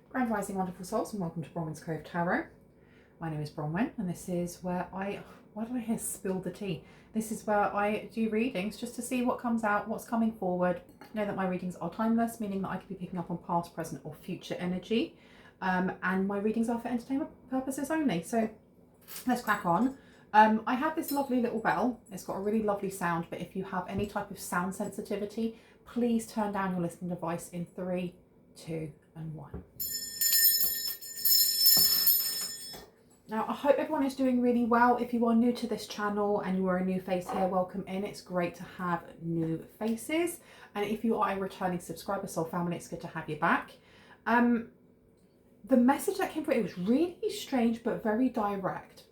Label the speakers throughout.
Speaker 1: Grand Rising Wonderful Souls, and welcome to Bronwen's Cove Tarot. My name is Bronwen, and this is where why did I hear spill the tea? This is where I do readings just to see what comes out, what's coming forward. Know that my readings are timeless, meaning that I could be picking up on past, present or future energy. And my readings are for entertainment purposes only. So let's crack on. I have this lovely little bell. It's got a really lovely sound, but if you have any type of sound sensitivity, please turn down your listening device in 3, 2 and 1. Now, I hope everyone is doing really well. If you are new to this channel and you are a new face here, welcome in. It's great to have new faces. And if you are a returning subscriber, soul family, it's good to have you back. The message that came through, it was really strange, but very direct.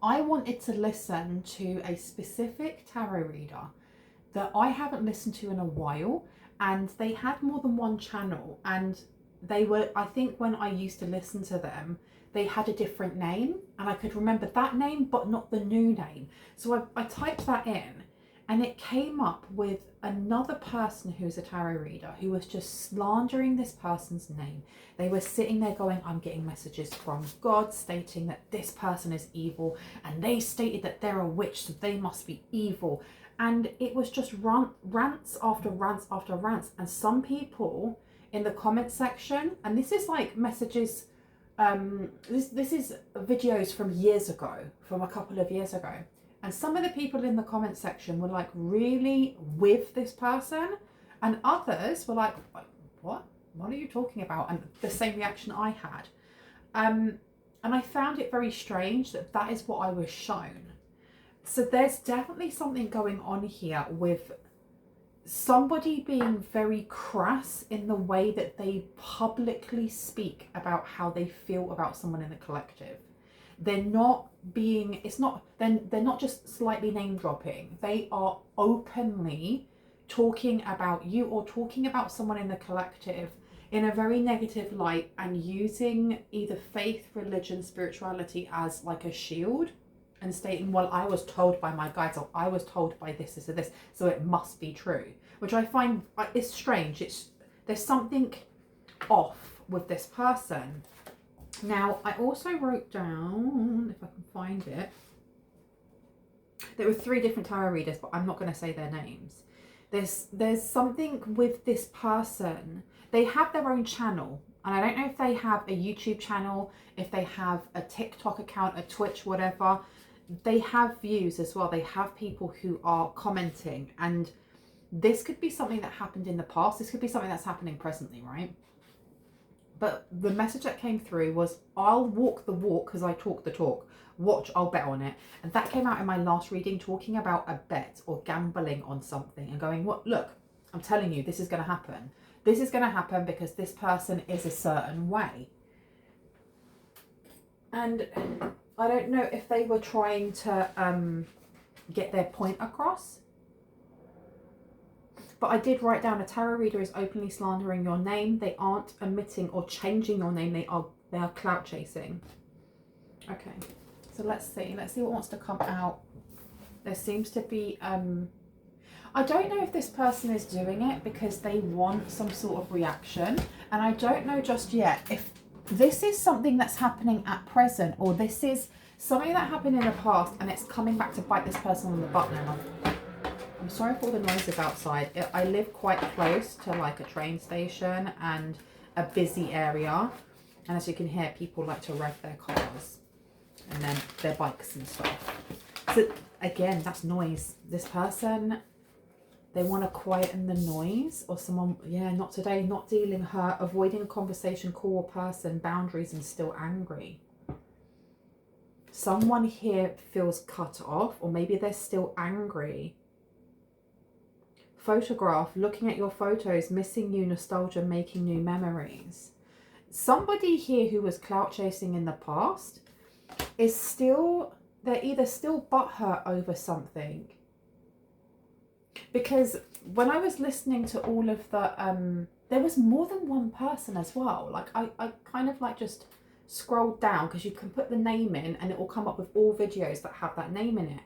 Speaker 1: I wanted to listen to a specific tarot reader that I haven't listened to in a while, and they had more than one channel, and they were, I think when I used to listen to them, they had a different name, and I could remember that name but not the new name. So I typed that in, and it came up with another person who's a tarot reader who was just slandering this person's name. They were sitting there going, I'm getting messages from God stating that this person is evil, and they stated that they're a witch, so they must be evil. And it was just rants after rants after rants. And some people in the comment section, and this is like messages, this is videos from years ago, from a couple of years ago. And some of the people in the comment section were like really with this person, and others were like, what are you talking about? And the same reaction I had. And I found it very strange that that is what I was shown. So there's definitely something going on here with somebody being very crass in the way that they publicly speak about how they feel about someone in the collective. They're not being, they're not just slightly name dropping. They are openly talking about you or talking about someone in the collective in a very negative light, and using either faith, religion, spirituality as like a shield, and stating, well, I was told by my guides, or I was told by this, or this, so it must be true, which I find is strange. There's something off with this person. Now, I also wrote down, if I can find it, there were 3 different tarot readers, but I'm not going to say their names. There's something with this person. They have their own channel, and I don't know if they have a YouTube channel, if they have a TikTok account, a Twitch, whatever. They have views as well. They have people who are commenting, and this could be something that happened in the past. This could be something that's happening presently, right? But the message that came through was, I'll walk the walk because I talk the talk. Watch, I'll bet on it. And that came out in my last reading, talking about a bet or gambling on something and going, what? Look, I'm telling you, this is going to happen. This is going to happen because this person is a certain way. And I don't know if they were trying to get their point across. But I did write down, a tarot reader is openly slandering your name. They aren't omitting or changing your name. They are clout chasing. Okay, so let's see what wants to come out. There seems to be I don't know if this person is doing it because they want some sort of reaction, and I don't know just yet if this is something that's happening at present, or this is something that happened in the past and it's coming back to bite this person on the butt now. I'm sorry for all the noises outside. I live quite close to like a train station and a busy area, and as you can hear, people like to rev their cars and then their bikes and stuff. So again, that's noise. This person, they want to quieten the noise, or someone, yeah, not today, not dealing her, avoiding a conversation, call a person, boundaries, and still angry. Someone here feels cut off, or maybe they're still angry. Photograph, looking at your photos, missing you, nostalgia, making new memories. Somebody here who was clout chasing in the past is still, they're either still butthurt over something. Because when I was listening to all of the, there was more than one person as well. Like I kind of like just scrolled down, because you can put the name in and it will come up with all videos that have that name in it.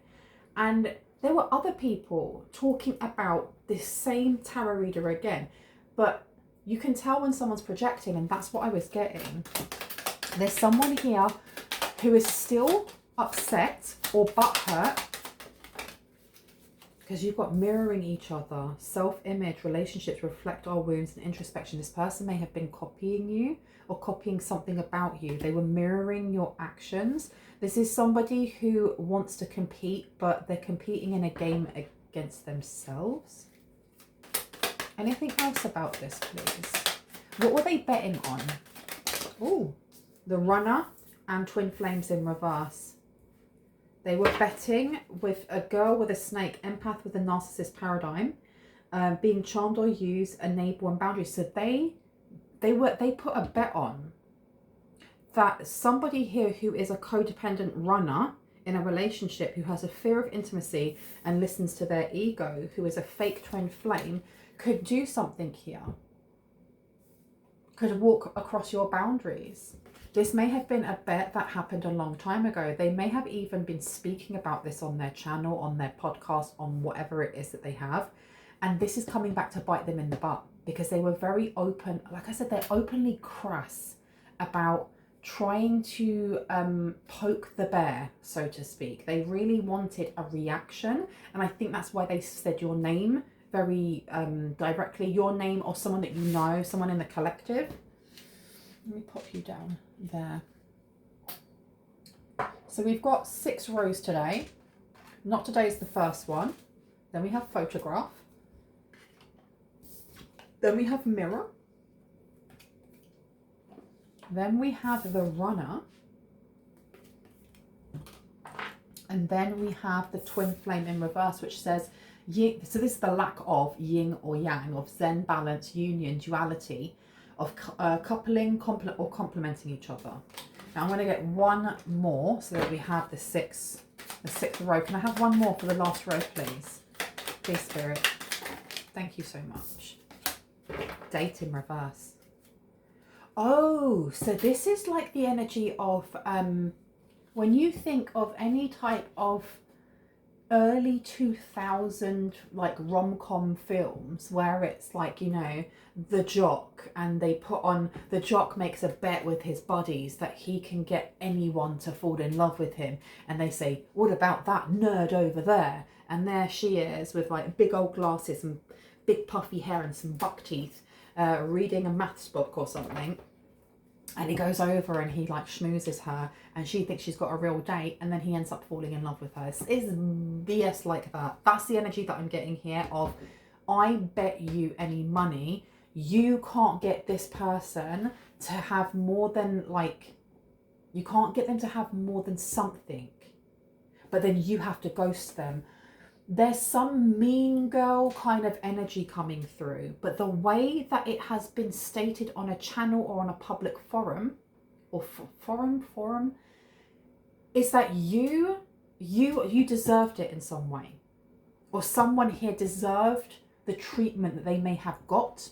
Speaker 1: And there were other people talking about this same tarot reader again, but You can tell when someone's projecting, and that's what I was getting. There's someone here who is still upset or butthurt because you've got mirroring each other. Self-image, relationships reflect our wounds and introspection. This person may have been copying you or copying something about you. They were mirroring your actions. This is somebody who wants to compete, but they're competing in a game against themselves. Anything else about this, please? What were they betting on? Oh, the runner and twin flames in reverse. They were betting with a girl with a snake, empath with a narcissist paradigm, being charmed or used, enable and boundaries. So they put a bet on that somebody here who is a codependent runner in a relationship, who has a fear of intimacy and listens to their ego, who is a fake twin flame, could do something here. Could walk across your boundaries. This may have been a bet that happened a long time ago. They may have even been speaking about this on their channel, on their podcast, on whatever it is that they have. And this is coming back to bite them in the butt because they were very open. Like I said, they're openly crass about trying to poke the bear, so to speak. They really wanted a reaction. And I think that's why they said your name very directly. Your name or someone that you know, someone in the collective. Let me pop you down there. So we've got 6 rows today. Not today is the first one. Then we have photograph. Then we have mirror. Then we have the runner. And then we have the twin flame in reverse, which says yin. So this is the lack of yin or yang, of zen, balance, union, duality, of coupling, or complementing each other. Now I'm going to get one more so that we have the sixth row. Can I have one more for the last row, please? Please, Spirit. Thank you so much. Date in reverse. Oh, so this is like the energy of when you think of any type of early 2000 like rom-com films where it's like, you know, the jock, and they put on, the jock makes a bet with his buddies that he can get anyone to fall in love with him, and they say, what about that nerd over there? And there she is with like big old glasses and big puffy hair and some buck teeth, reading a maths book or something. And he goes over and he like schmoozes her, and she thinks she's got a real date, and then he ends up falling in love with her. It's BS like that. That's the energy that I'm getting here of, I bet you any money you can't get this person to have more than like, you can't get them to have more than something, but then you have to ghost them. There's some mean girl kind of energy coming through, but the way that it has been stated on a channel or on a public forum, or forum, is that you deserved it in some way, or someone here deserved the treatment that they may have got,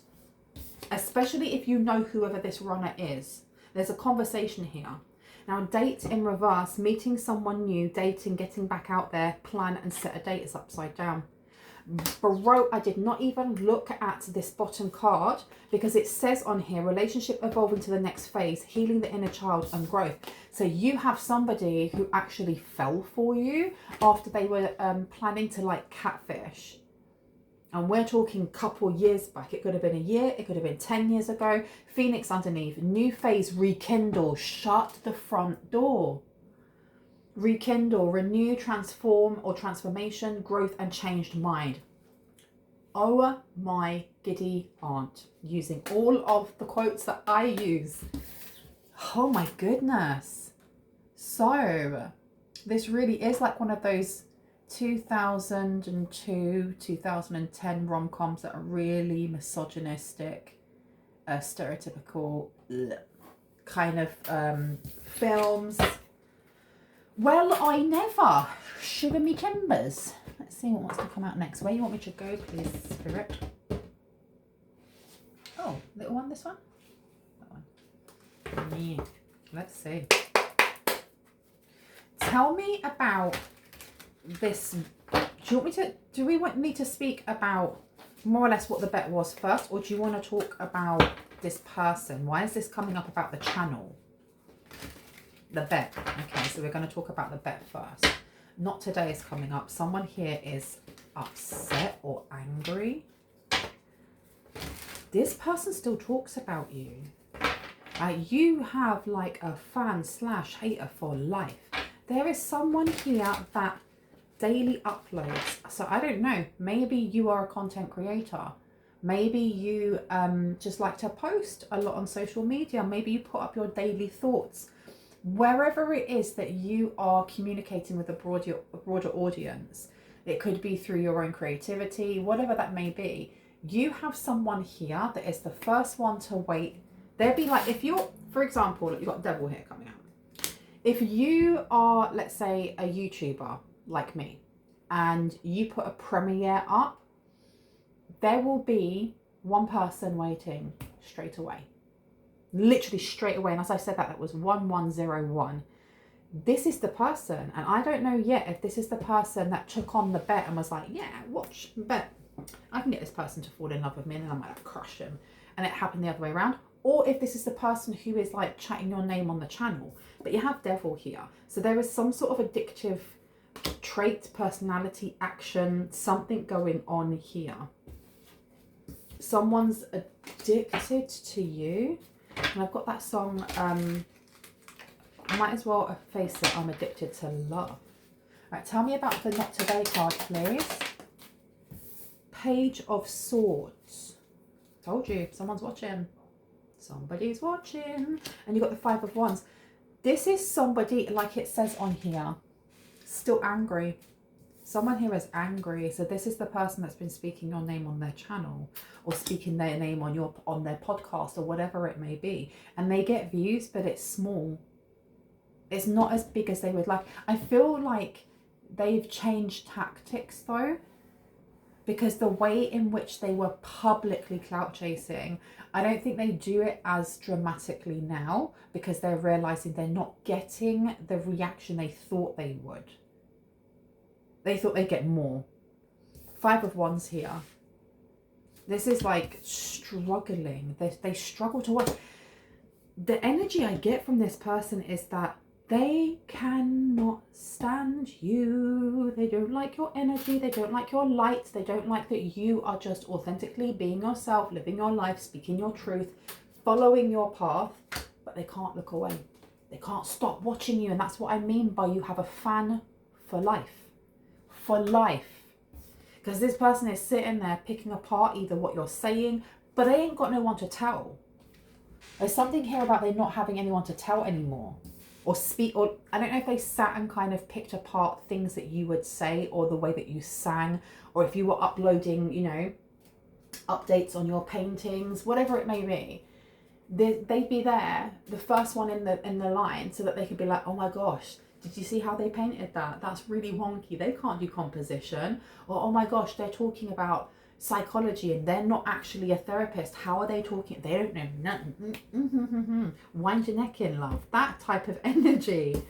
Speaker 1: especially if you know whoever this runner is. There's a conversation here. Now, date in reverse, meeting someone new, dating, getting back out there, plan and set a date is upside down. Bro, I did not even look at this bottom card because it says on here, relationship evolving to the next phase, healing the inner child and growth. So you have somebody who actually fell for you after they were planning to like catfish. And we're talking couple years back. It could have been a year. It could have been 10 years ago. Phoenix underneath. New phase, rekindle. Shut the front door. Rekindle, renew, transform or transformation, growth and changed mind. Oh my giddy aunt. Using all of the quotes that I use. Oh my goodness. So this really is like one of those 2002, 2010 rom-coms that are really misogynistic, stereotypical kind of films. Well, I never. Shiver me timbers. Let's see what wants to come out next. Where you want me to go, please, Spirit? Oh, little one, this one? That one. Yeah. Let's see. Tell me about this. Do we want me to speak about more or less what the bet was first, or do you want to talk about this person? Why is this coming up about the channel? The bet. Okay, so we're going to talk about the bet first. Not today is coming up. Someone here is upset or angry. This person still talks about you. You have like a fan / hater for life. There is someone here that daily uploads. So I don't know, maybe you are a content creator. Maybe you just like to post a lot on social media. Maybe you put up your daily thoughts. Wherever it is that you are communicating with a broader audience, it could be through your own creativity, whatever that may be. You have someone here that is the first one to wait. They'll be like, if you're, for example, you've got devil here coming out. If you are, let's say, a YouTuber like me, and you put a premiere up, there will be one person waiting straight away. Literally straight away. And as I said that was 1101. This is the person. And I don't know yet if this is the person that took on the bet and was like, yeah, watch, bet. I can get this person to fall in love with me and then I might have crushed him. And it happened the other way around. Or if this is the person who is like chatting your name on the channel. But you have devil here. So there is some sort of addictive trait, personality, action, something going on here. Someone's addicted to you. And I've got that song, I might as well face it, I'm addicted to love. Right, tell me about the Not Today card, please. Page of Swords. Told you, someone's watching. Somebody's watching. And you've got the Five of Wands. This is somebody, like it says on here, still angry. Someone here is angry. So this is the person that's been speaking your name on their channel or speaking their name on their podcast or whatever it may be. And they get views, but it's small. It's not as big as they would like. I feel like they've changed tactics though, because the way in which they were publicly clout chasing, I don't think they do it as dramatically now because they're realizing they're not getting the reaction they thought they would. They thought they'd get more. Five of Wands here. This is like struggling. They struggle to watch. The energy I get from this person is that they cannot stand you. They don't like your energy. They don't like your light. They don't like that you are just authentically being yourself, living your life, speaking your truth, following your path, but they can't look away. They can't stop watching you. And that's what I mean by you have a fan for life. For life. Because this person is sitting there picking apart either what you're saying, but they ain't got no one to tell. There's something here about they not having anyone to tell anymore. Or speak, or I don't know if they sat and kind of picked apart things that you would say or the way that you sang, or if you were uploading, you know, updates on your paintings, whatever it may be. They'd be there, the first one in the line, so that they could be like, oh my gosh, did you see how they painted that? That's really wonky. They can't do composition. Or, oh my gosh, they're talking about psychology and they're not actually a therapist. How are they talking? They don't know nothing. Wind your neck in, love. That type of energy.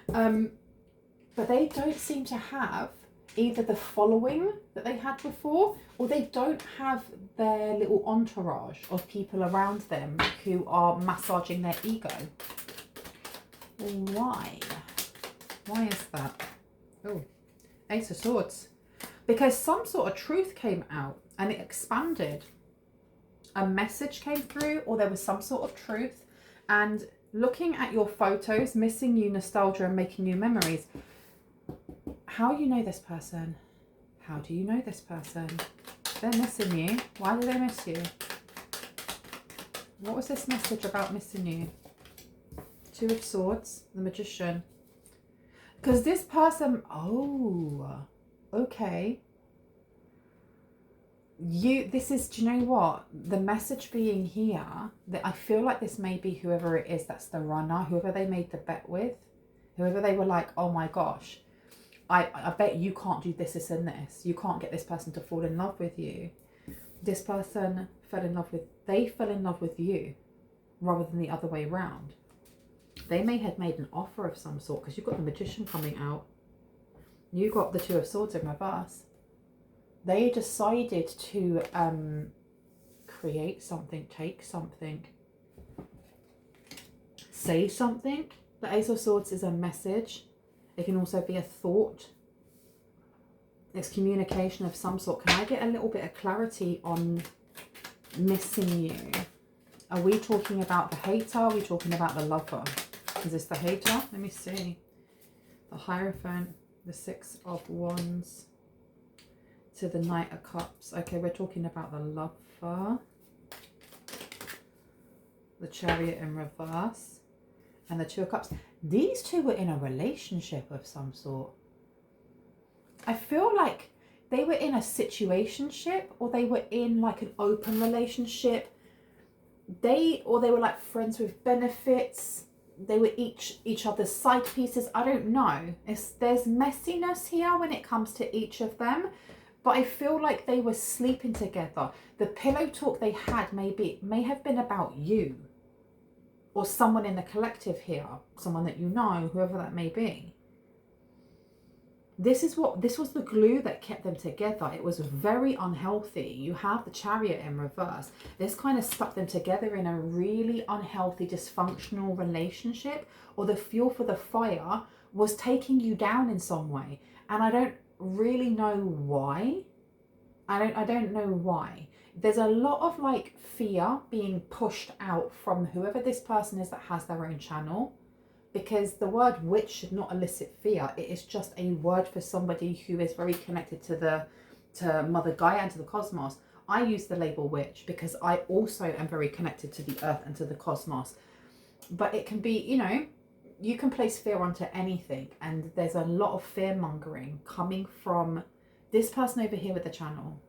Speaker 1: But they don't seem to have either the following that they had before, or they don't have their little entourage of people around them who are massaging their ego. Why? Why is that? Oh, Ace of Swords. Because some sort of truth came out and it expanded. A message came through, or there was some sort of truth. And looking at your photos, missing you, nostalgia, and making new memories. How you know this person? How do you know this person? They're missing you. Why do they miss you? What was this message about missing you? Two of Swords, the Magician. Because this person, oh, okay. This is, do you know what? The message being here, that I feel like this may be whoever it is that's the runner, whoever they made the bet with, whoever they were like, oh my gosh, I bet you can't do this, this and this. You can't get this person to fall in love with you. This person they fell in love with you rather than the other way around. They may have made an offer of some sort, because you've got the Magician coming out. You got the Two of Swords in reverse. They decided to create something, take something, say something. The Ace of Swords is a message. It can also be a thought. It's communication of some sort. Can I get a little bit of clarity on missing you? Are we talking about the hater? Are we talking about the lover? Is this the hater? Let me see. The Hierophant, the Six of Wands, to the Knight of Cups. Okay, we're talking about the lover. The Chariot in reverse. And the Two of Cups. These two were in a relationship of some sort. I feel like they were in a situationship, or they were in like an open relationship. They were like friends with benefits. They were each other's side pieces. I don't know. There's messiness here when it comes to each of them. But I feel like they were sleeping together. The pillow talk they had may have been about you. Or someone in the collective here. Someone that you know, whoever that may be. This was the glue that kept them together. It was very unhealthy. You have the Chariot in reverse. This kind of stuck them together in a really unhealthy, dysfunctional relationship, or the fuel for the fire was taking you down in some way. And I don't really know why. I don't know why. There's a lot of like fear being pushed out from whoever this person is that has their own channel. Because the word witch should not elicit fear. It is just a word for somebody who is very connected to Mother Gaia and to the cosmos. I use the label witch because I also am very connected to the earth and to the cosmos. But it can be, you know, you can place fear onto anything. And there's a lot of fear mongering coming from this person over here with the channel.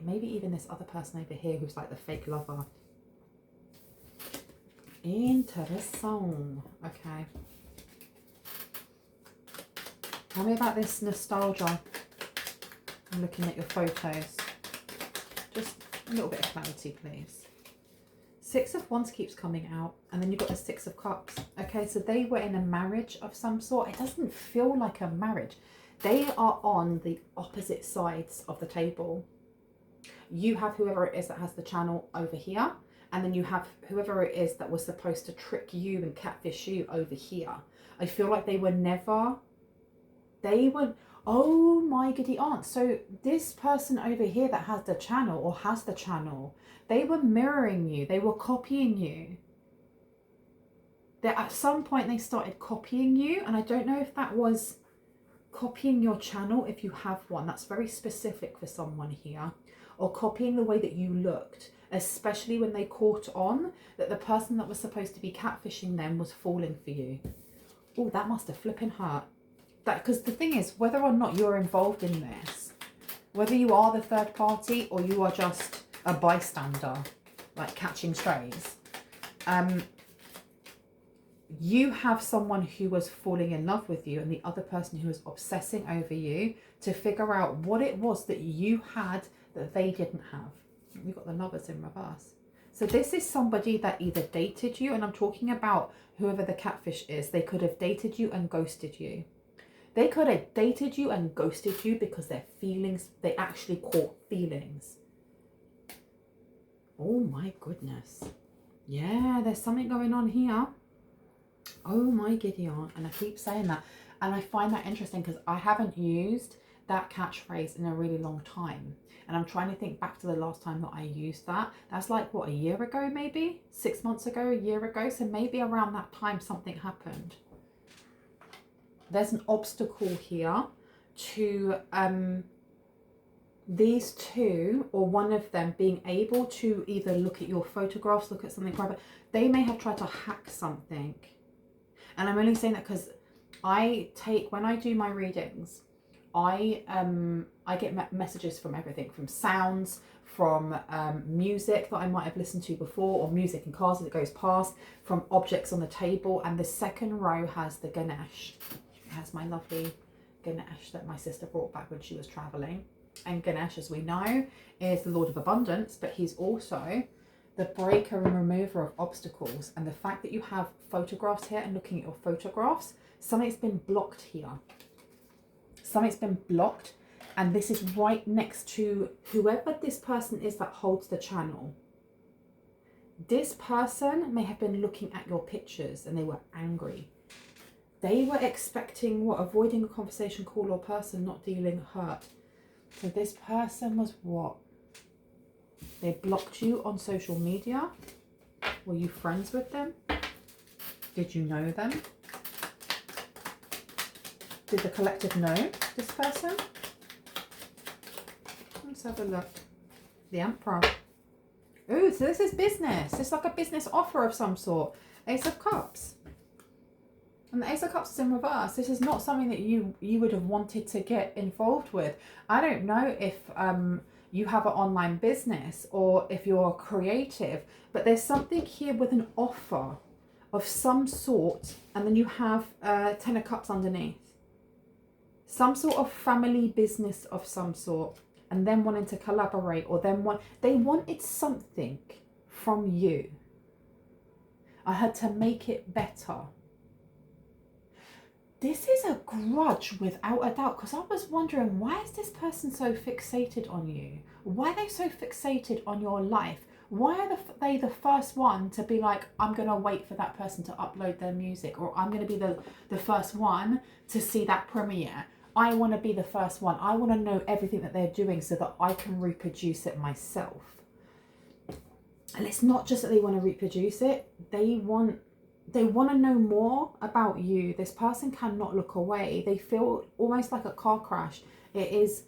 Speaker 1: Maybe even this other person over here who's like the fake lover. Interesting. Okay. Tell me about this nostalgia. I'm looking at your photos. Just a little bit of clarity, please. Six of Wands keeps coming out. And then you've got the Six of Cups. Okay, so they were in a marriage of some sort. It doesn't feel like a marriage. They are on the opposite sides of the table. You have whoever it is that has the channel over here. And then you have whoever it is that was supposed to trick you and catfish you over here. I feel like oh my goody aunt. So this person over here that has the channel or has the channel, they were mirroring you. They were copying you. That at some point they started copying you. And I don't know if that was copying your channel if you have one. That's very specific for someone here. Or copying the way that you looked. Especially when they caught on that the person that was supposed to be catfishing them was falling for you. Oh, that must have flipping hurt. Because the thing is, whether or not you're involved in this, whether you are the third party or you are just a bystander, like catching strays, you have someone who was falling in love with you and the other person who was obsessing over you to figure out what it was that you had that they didn't have. We've got the Lovers in reverse. So this is somebody that either dated you, and I'm talking about whoever the catfish is. They could have dated you and ghosted you. They could have dated you and ghosted you because their feelings, they actually caught feelings. Oh my goodness. Yeah, there's something going on here. Oh my giddy aunt. And I keep saying that. And I find that interesting because I haven't used that catchphrase in a really long time. And I'm trying to think back to the last time that I used that. That's like, what, a year ago maybe? 6 months ago, a year ago? So maybe around that time something happened. There's an obstacle here to these two, or one of them, being able to either look at your photographs, look at something private. They may have tried to hack something. And I'm only saying that because when I do my readings, I get messages from everything, from sounds, from music that I might have listened to before, or music in cars that goes past, from objects on the table. And the second row has the Ganesh. It has my lovely Ganesh that my sister brought back when she was traveling. And Ganesh, as we know, is the Lord of Abundance, but he's also the breaker and remover of obstacles. And the fact that you have photographs here and looking at your photographs, something's been blocked here. Something's been blocked. And this is right next to whoever this person is that holds the channel. This person may have been looking at your pictures and they were angry. They were expecting what? Avoiding a conversation, call, or person, not dealing hurt. So this person was what? They blocked you on social media. Were you friends with them? Did you know them? Did the collective know this person? Let's have a look. The Emperor. Ooh, so this is business. It's like a business offer of some sort. Ace of Cups. And the Ace of Cups is in reverse. This is not something that you would have wanted to get involved with. I don't know if you have an online business or if you're creative, but there's something here with an offer of some sort, and then you have 10 of Cups underneath. Some sort of family business of some sort, and then wanting to collaborate, or they wanted something from you. I had to make it better. This is a grudge without a doubt, because I was wondering, why is this person so fixated on you? Why are they so fixated on your life? Why are they the first one to be like, I'm going to wait for that person to upload their music, or I'm going to be the first one to see that premiere? I want to be the first one. I want to know everything that they're doing so that I can reproduce it myself. And it's not just that they want to reproduce it. They want to know more about you. This person cannot look away. They feel almost like a car crash. It is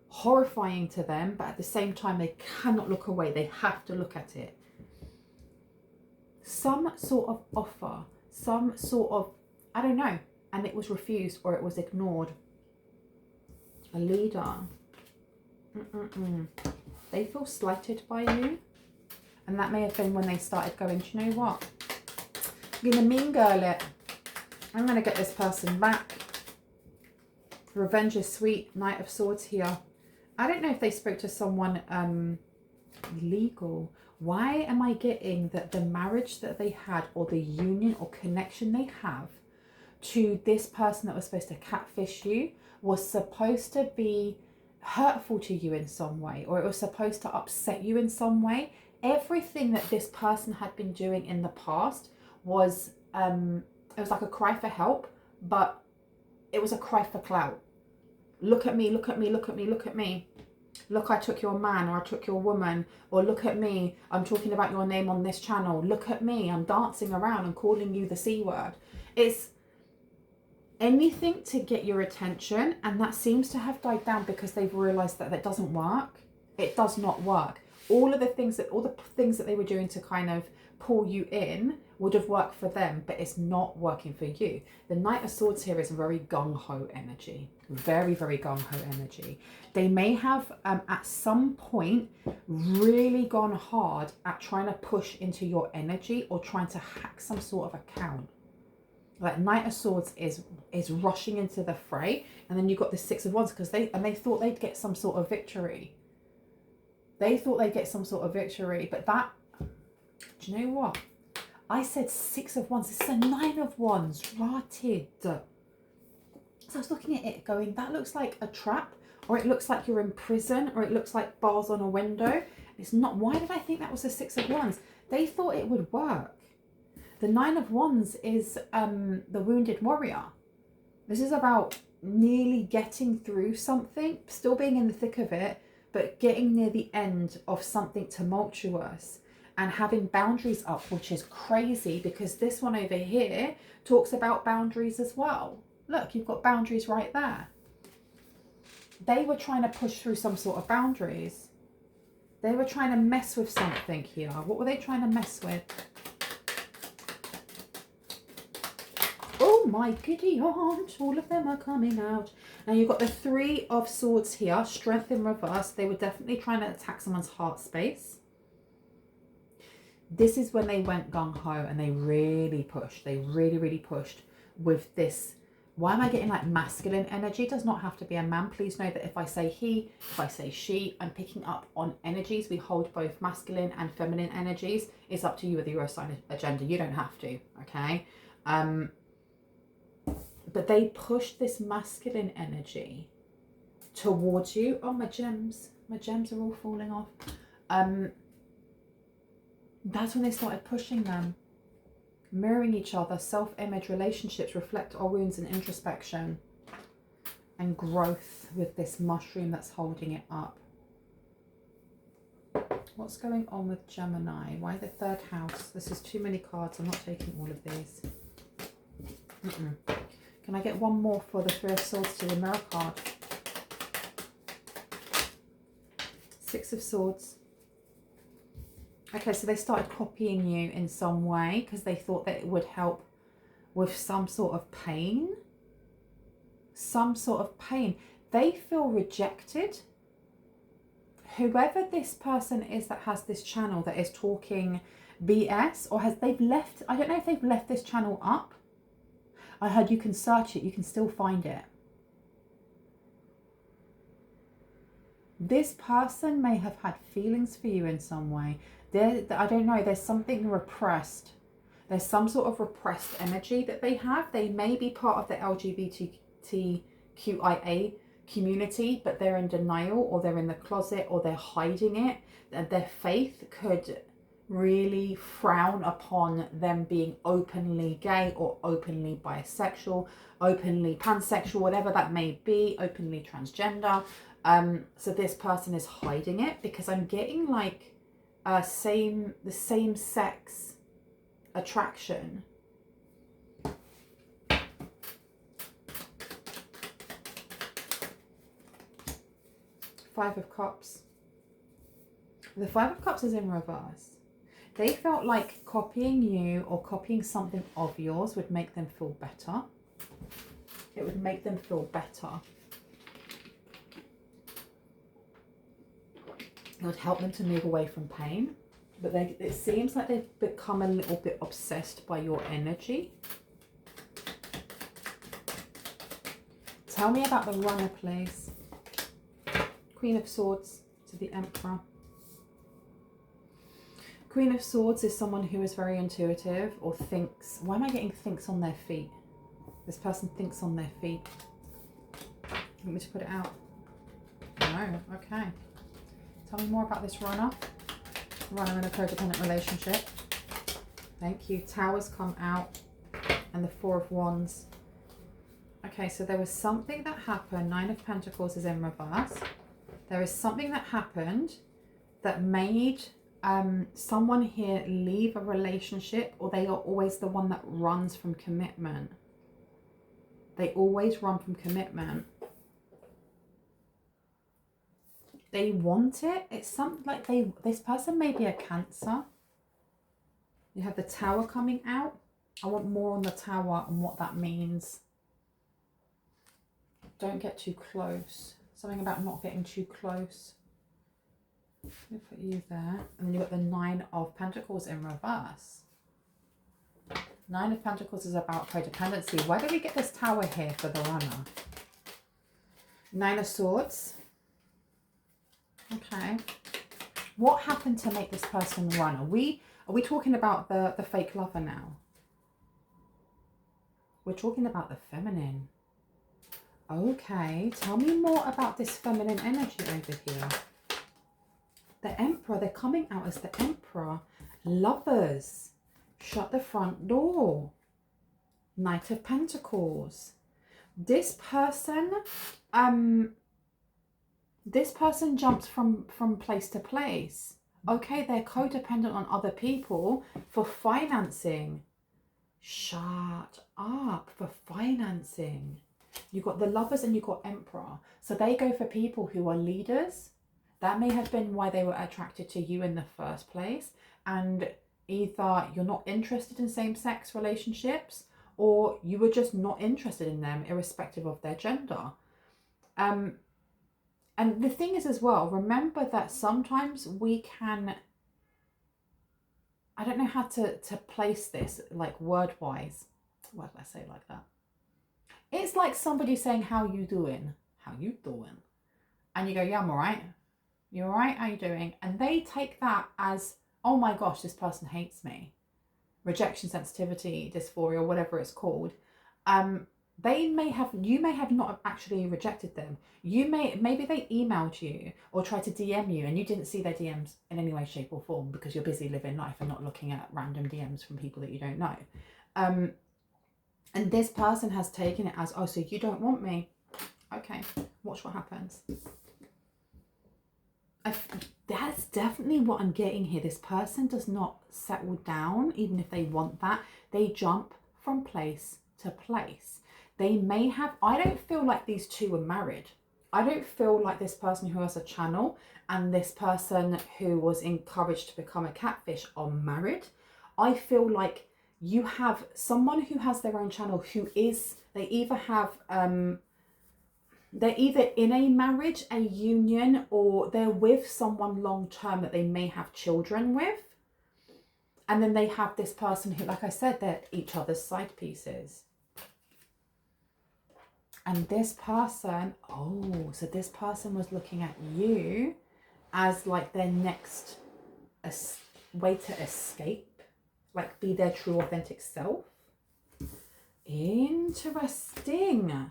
Speaker 1: horrifying to them, but at the same time, they cannot look away. They have to look at it. Some sort of offer, some sort of, I don't know, and it was refused or it was ignored. A leader. They feel slighted by you. And that may have been when they started going, do you know what? I'm going to mean girl it. I'm going to get this person back. Revenge is sweet. Knight of Swords here. I don't know if they spoke to someone legal. Why am I getting that the marriage that they had, or the union or connection they have to this person that was supposed to catfish you, was supposed to be hurtful to you in some way, or it was supposed to upset you in some way? Everything that this person had been doing in the past was it was like a cry for help, but it was a cry for clout. Look at me, look at me, look at me, look at me. Look, I took your man, or I took your woman, or look at me, I'm talking about your name on this channel. Look at me, I'm dancing around and calling you the C word. It's anything to get your attention, and that seems to have died down because they've realized that doesn't work. It does not work. All the things that they were doing to kind of pull you in would have worked for them, but it's not working for you. The Knight of Swords here is very gung-ho energy. Very, very gung-ho energy. They may have at some point really gone hard at trying to push into your energy, or trying to hack some sort of account. Like Knight of Swords is rushing into the fray, and then you've got the Six of Wands, because they thought they'd get some sort of victory. They thought they'd get some sort of victory, but that, do you know what? I said Six of Wands. This is a Nine of Wands, rotted. So I was looking at it going, that looks like a trap, or it looks like you're in prison, or it looks like bars on a window. It's not. Why did I think that was the Six of Wands? They thought it would work. The Nine of Wands is the wounded warrior. This is about nearly getting through something, still being in the thick of it, but getting near the end of something tumultuous and having boundaries up, which is crazy because this one over here talks about boundaries as well. Look, you've got boundaries right there. They were trying to push through some sort of boundaries. They were trying to mess with something here. What were they trying to mess with? Oh my giddy aunt, all of them are coming out. Now you've got the Three of Swords here, strength in reverse. They were definitely trying to attack someone's heart space. This is when they went gung-ho and they really pushed. They really, really pushed with this. Why am I getting like masculine energy? It does not have to be a man. Please know that if I say he, if I say she, I'm picking up on energies. We hold both masculine and feminine energies. It's up to you with your sign agenda. You don't have to, okay? But they pushed this masculine energy towards you. Oh, my gems are all falling off. That's when they started pushing them. Mirroring each other, self-image, relationships reflect our wounds and introspection and growth with this mushroom that's holding it up. What's going on with Gemini? Why the third house? This is too many cards. I'm not taking all of these. Can I get one more for the Three of Swords to the Mirror card? Six of Swords. Okay, so they started copying you in some way because they thought that it would help with some sort of pain. Some sort of pain. They feel rejected. Whoever this person is that has this channel that is talking BS, or they've left, I don't know if they've left this channel up. I heard you can search it, you can still find it. This person may have had feelings for you in some way. I don't know, there's something repressed. There's some sort of repressed energy that they have. They may be part of the LGBTQIA community, but they're in denial, or they're in the closet, or they're hiding it. And their faith could really frown upon them being openly gay or openly bisexual, openly pansexual, whatever that may be, openly transgender. So this person is hiding it because I'm getting like the same sex attraction. Five of Cups. The Five of Cups is in reverse. They felt like copying you or copying something of yours would make them feel better. It would make them feel better. It would help them to move away from pain. But it seems like they've become a little bit obsessed by your energy. Tell me about the runner, please. Queen of Swords to the Emperor. Queen of Swords is someone who is very intuitive or thinks. Why am I getting thinks on their feet? This person thinks on their feet. Want me to put it out? No, okay. Tell me more about this runner. Runner in a codependent relationship. Thank you. Towers come out and the Four of Wands. Okay, so there was something that happened. Nine of Pentacles is in reverse. There is something that happened that made someone here leave a relationship, or they are always the one that runs from commitment. They always run from commitment. They want it. It's something like this person may be a Cancer. You have the Tower coming out. I want more on the Tower and what that means. Don't get too close. Something about not getting too close. Let me put you there. And then you've got the Nine of Pentacles in reverse. Nine of Pentacles is about codependency. Why do we get this Tower here for the runner? Nine of Swords. Okay. What happened to make this person run? Are we talking about the fake lover now? We're talking about the feminine. Okay, tell me more about this feminine energy over here. The Emperor, they're coming out as the Emperor. Lovers, shut the front door. Knight of Pentacles. This person jumps from place to place. Okay, they're codependent on other people for financing. Shut up, for financing. You've got the Lovers and you've got Emperor. So they go for people who are leaders. That may have been why they were attracted to you in the first place. And either you're not interested in same-sex relationships, or you were just not interested in them, irrespective of their gender. And the thing is as well, remember that sometimes we can, I don't know how to place this like word-wise. Why did I say it like that? It's like somebody saying, how you doing? How you doing? And you go, yeah, I'm all right. You all right? How you doing? And they take that as, oh my gosh, this person hates me. Rejection, sensitivity, dysphoria, whatever it's called. you may have not actually rejected them. Maybe they emailed you or tried to DM you and you didn't see their DMs in any way, shape or form because you're busy living life and not looking at random DMs from people that you don't know. And this person has taken it as, oh, so you don't want me. Okay, watch what happens. That's definitely what I'm getting here. This person does not settle down, even if they want that. They jump from place to place. They may have, I don't feel like these two are married. I don't feel like this person who has a channel and this person who was encouraged to become a catfish are married. I feel like you have someone who has their own channel who is, they either have, they're either in a marriage, a union, or they're with someone long term that they may have children with. And then they have this person who, like I said, they're each other's side pieces. And this person, oh, so this person was looking at you as like their next way to escape, like be their true authentic self. Interesting.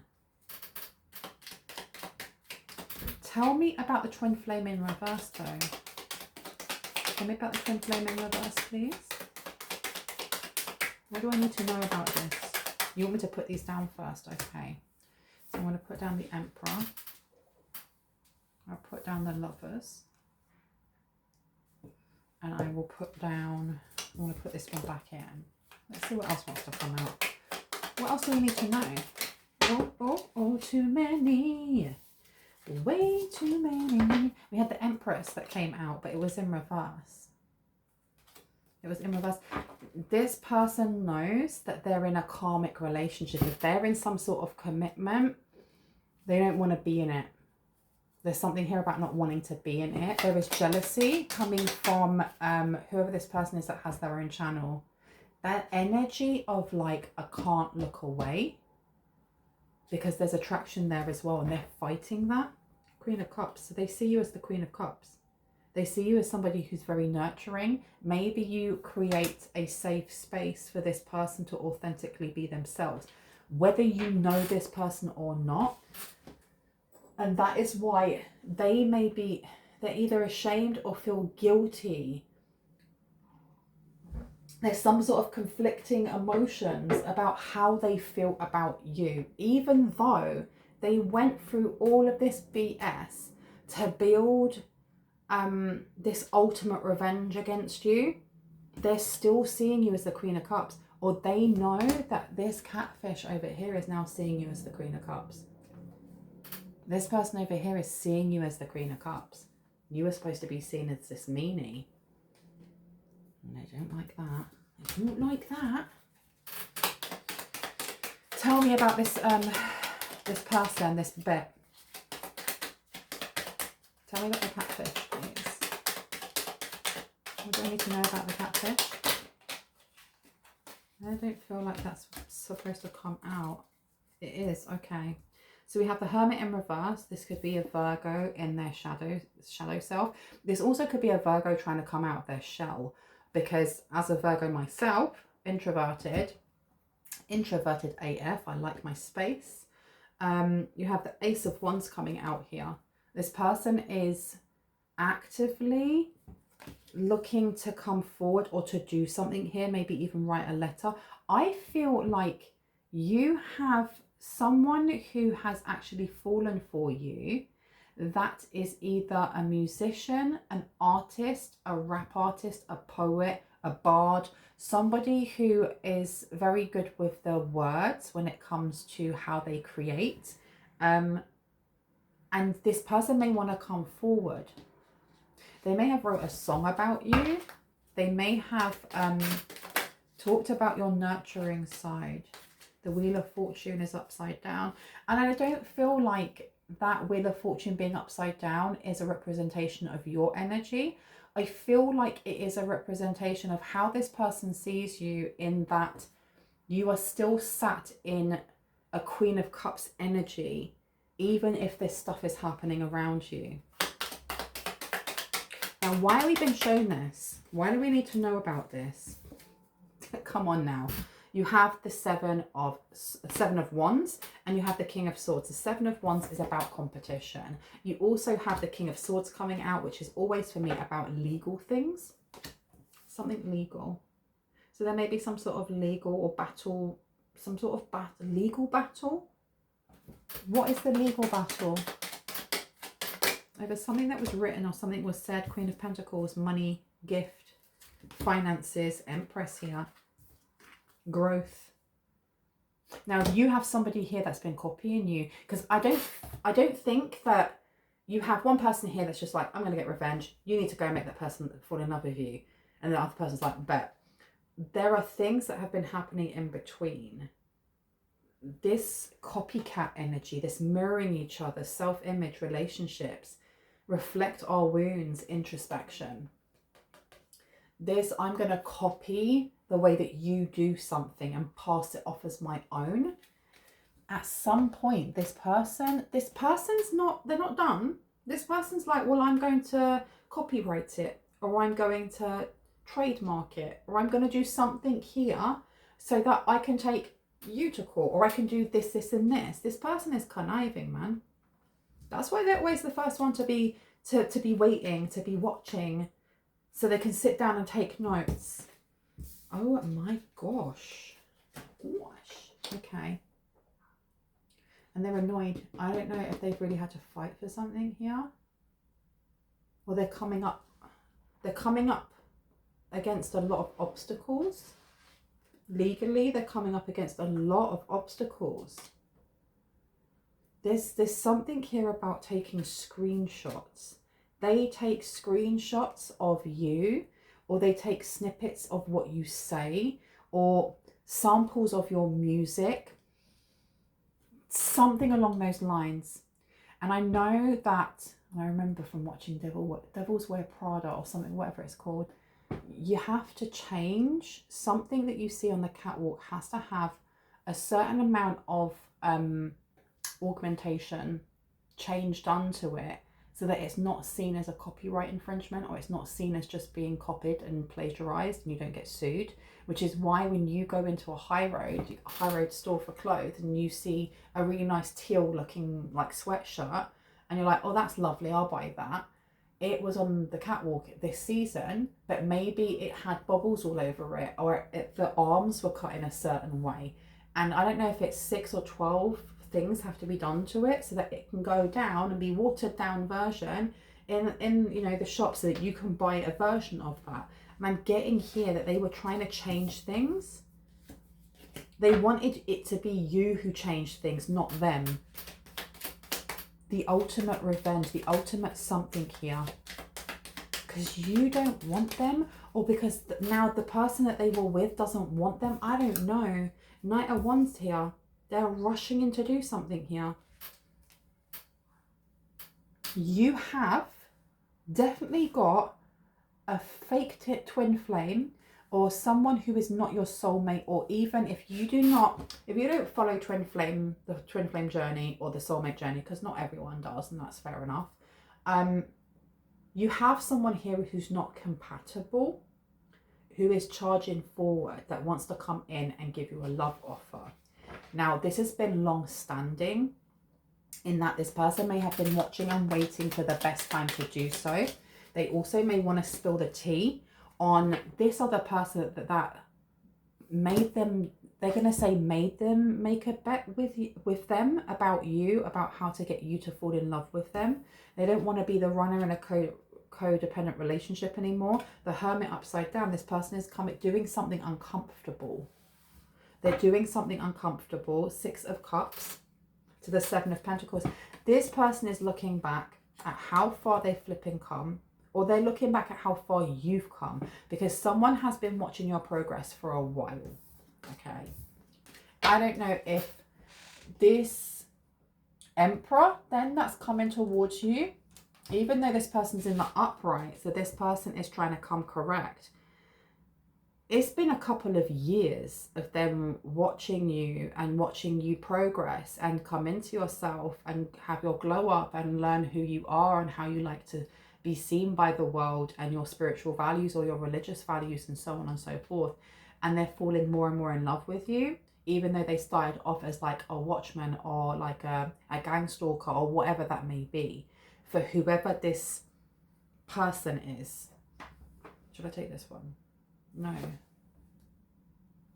Speaker 1: Tell me about the twin flame in reverse though. Tell me about the twin flame in reverse, please. What do I need to know about this? You want me to put these down first? Okay. So I'm going to put down the Emperor. I'll put down the Lovers. And I will put down, I'm going to put this one back in. Let's see what else wants to come out. What else do we need to know? Oh, too many. Way too many. We had the Empress that came out, but it was in reverse. It was in reverse. This person knows that they're in a karmic relationship. If they're in some sort of commitment, they don't want to be in it. There's something here about not wanting to be in it. There is jealousy coming from whoever this person is that has their own channel. That energy of like, I can't look away. Because there's attraction there as well. And they're fighting that. Queen of Cups. So they see you as the Queen of Cups. They see you as somebody who's very nurturing. Maybe you create a safe space for this person to authentically be themselves. Whether you know this person or not. And that is why they may be, they're either ashamed or feel guilty. There's some sort of conflicting emotions about how they feel about you. Even though they went through all of this BS to build this ultimate revenge against you, they're still seeing you as the Queen of Cups. Or they know that this catfish over here is now seeing you as the Queen of Cups. This person over here is seeing you as the Queen of Cups. You were supposed to be seen as this meanie. And they don't like that. They don't like that. Tell me about this this person, this bit. Tell me about the catfish, please. What do I need to know about the catfish? I don't feel like that's supposed to come out. It is, okay. So we have the Hermit in reverse. This could be a Virgo in their shadow self. This also could be a Virgo trying to come out of their shell. Because as a Virgo myself, introverted AF, I like my space. You have the Ace of Wands coming out here. This person is actively looking to come forward or to do something here, maybe even write a letter. I feel like you have someone who has actually fallen for you that is either a musician, an artist, a rap artist, a poet, a bard, somebody who is very good with their words when it comes to how they create. And this person may want to come forward. They may have wrote a song about you. They may have talked about your nurturing side. The Wheel of Fortune is upside down. And I don't feel like that Wheel of Fortune being upside down is a representation of your energy. I feel like it is a representation of how this person sees you, in that you are still sat in a Queen of Cups energy, even if this stuff is happening around you. Now, why are we being shown this? Why do we need to know about this? Come on now. You have the Seven of Wands, and you have the King of Swords. The Seven of Wands is about competition. You also have the King of Swords coming out, which is always for me about legal things. Something legal. So there may be some sort of legal or battle, some sort of legal battle. What is the legal battle? Over something that was written or something was said. Queen of Pentacles, money, gift, finances, Empress here, growth. Now you have somebody here that's been copying you, because I don't think that you have one person here that's just like, I'm going to get revenge. You need to go and make that person fall in love with you. And the other person's like, bet. There are things that have been happening in between. This copycat energy, this mirroring each other, self-image, relationships, reflect our wounds, introspection. This, I'm going to copy the way that you do something and pass it off as my own. At some point, this person's not, they're not done. This person's like, well, I'm going to copyright it, or I'm going to trademark it, or I'm going to do something here so that I can take you to court, or I can do this, this, and this. This person is conniving, man. That's why they're always the first one to be waiting, to be watching, so they can sit down and take notes. Oh my gosh. Okay. And they're annoyed. I don't know if they've really had to fight for something here, or they're coming up against a lot of obstacles. Legally, they're coming up against a lot of obstacles. There's something here about taking screenshots. They take screenshots of you, or they take snippets of what you say, or samples of your music, something along those lines. And I know that, and I remember from watching Devil's Wear Prada or something, whatever it's called, you have to change something that you see on the catwalk. Has to have a certain amount of augmentation change done to it, so that it's not seen as a copyright infringement, or it's not seen as just being copied and plagiarized and you don't get sued. Which is why when you go into a high road store for clothes and you see a really nice teal looking like sweatshirt and you're like, oh, that's lovely, I'll buy that. It was on the catwalk this season, but maybe it had bubbles all over it, or the arms were cut in a certain way. And I don't know if it's 6 or 12 things have to be done to it so that it can go down and be watered down version in you know, the shop, so that you can buy a version of that. And I'm getting here that they were trying to change things. They wanted it to be you who changed things, not them. The ultimate revenge, the ultimate something here. Because you don't want them, or because now the person that they were with doesn't want them. I don't know. Knight of Wands here. They're rushing in to do something here. You have definitely got a fake twin flame, or someone who is not your soulmate, or even if you don't follow the twin flame journey or the soulmate journey, because not everyone does, and that's fair enough. You have someone here who's not compatible, who is charging forward, that wants to come in and give you a love offer. Now, this has been long standing, in that this person may have been watching and waiting for the best time to do so. They also may want to spill the tea on this other person that made them, they're going to say made them make a bet with them about you, about how to get you to fall in love with them. They don't want to be the runner in a codependent relationship anymore. The Hermit upside down, this person is doing something uncomfortable. They're doing something uncomfortable. 6 of Cups to the 7 of Pentacles. This person is looking back at how far they've flipping come, or they're looking back at how far you've come, because someone has been watching your progress for a while. Okay. I don't know if this Emperor then that's coming towards you, even though this person's in the upright, so this person is trying to come correct. It's been a couple of years of them watching you and watching you progress and come into yourself and have your glow up and learn who you are and how you like to be seen by the world, and your spiritual values or your religious values and so on and so forth. and they're falling more and more in love with you, even though they started off as like a watchman or like a gang stalker or whatever that may be. For whoever this person is. Should I take this one? No.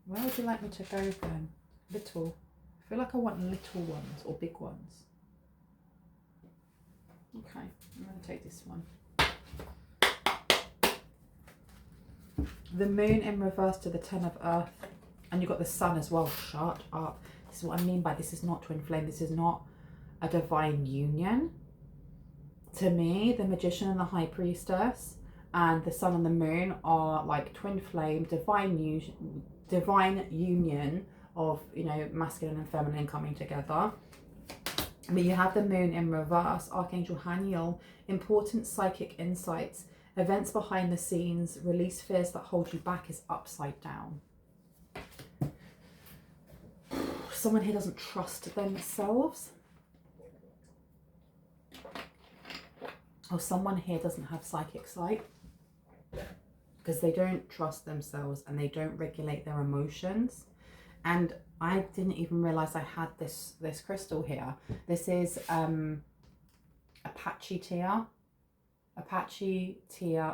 Speaker 1: Where would you like me to go then? Little. I feel like I want little ones or big ones. Okay, I'm going to take this one. The moon in reverse to the 10 of earth. And you've got the sun as well. Shut up. This is what I mean by this is not twin flame. This is not a divine union. To me, the magician and the high priestess and the sun and the moon are like twin flame, divine union of, you know, masculine and feminine coming together. But you have the moon in reverse, Archangel Haniel, important psychic insights, events behind the scenes, release fears that hold you back is upside down. Someone here doesn't trust themselves. Or someone here doesn't have psychic sight because they don't trust themselves and they don't regulate their emotions. And I didn't even realize I had this crystal here. This is Apache tear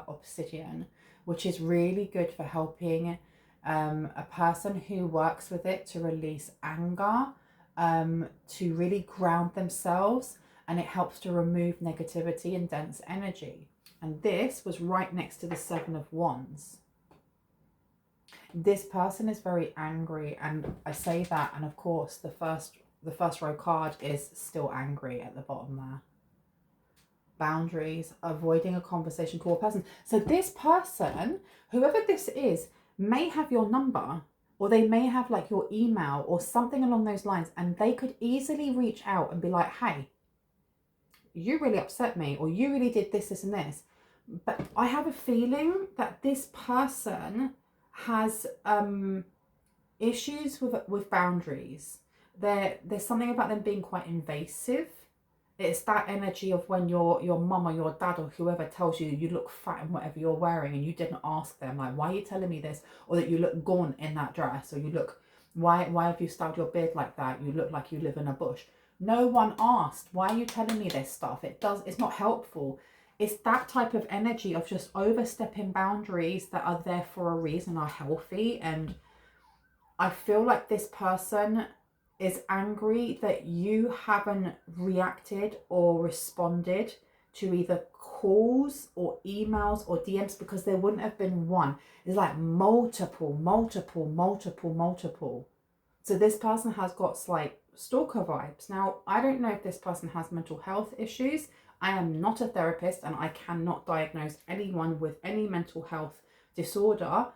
Speaker 1: obsidian, which is really good for helping a person who works with it to release anger, to really ground themselves, and it helps to remove negativity and dense energy. And this was right next to the 7 of Wands. This person is very angry, and I say that, and of course the first row card is still angry at the bottom there. Boundaries, avoiding a conversation, call a person. So this person, whoever this is, may have your number, or they may have like your email or something along those lines, and they could easily reach out and be like, hey, you really upset me, or you really did this, this and this. But I have a feeling that this person has issues with boundaries. There's something about them being quite invasive. It's that energy of when your mum or your dad or whoever tells you you look fat in whatever you're wearing and you didn't ask them, like, why are you telling me this? Or that you look gaunt in that dress, or you look, why have you styled your beard like that? You look like you live in a bush. No one asked, why are you telling me this stuff? It's not helpful. It's that type of energy of just overstepping boundaries that are there for a reason, are healthy. And I feel like this person is angry that you haven't reacted or responded to either calls or emails or DMs, because there wouldn't have been one. It's like multiple. So this person has got like stalker vibes. Now, I don't know if this person has mental health issues. I am not a therapist and I cannot diagnose anyone with any mental health disorder.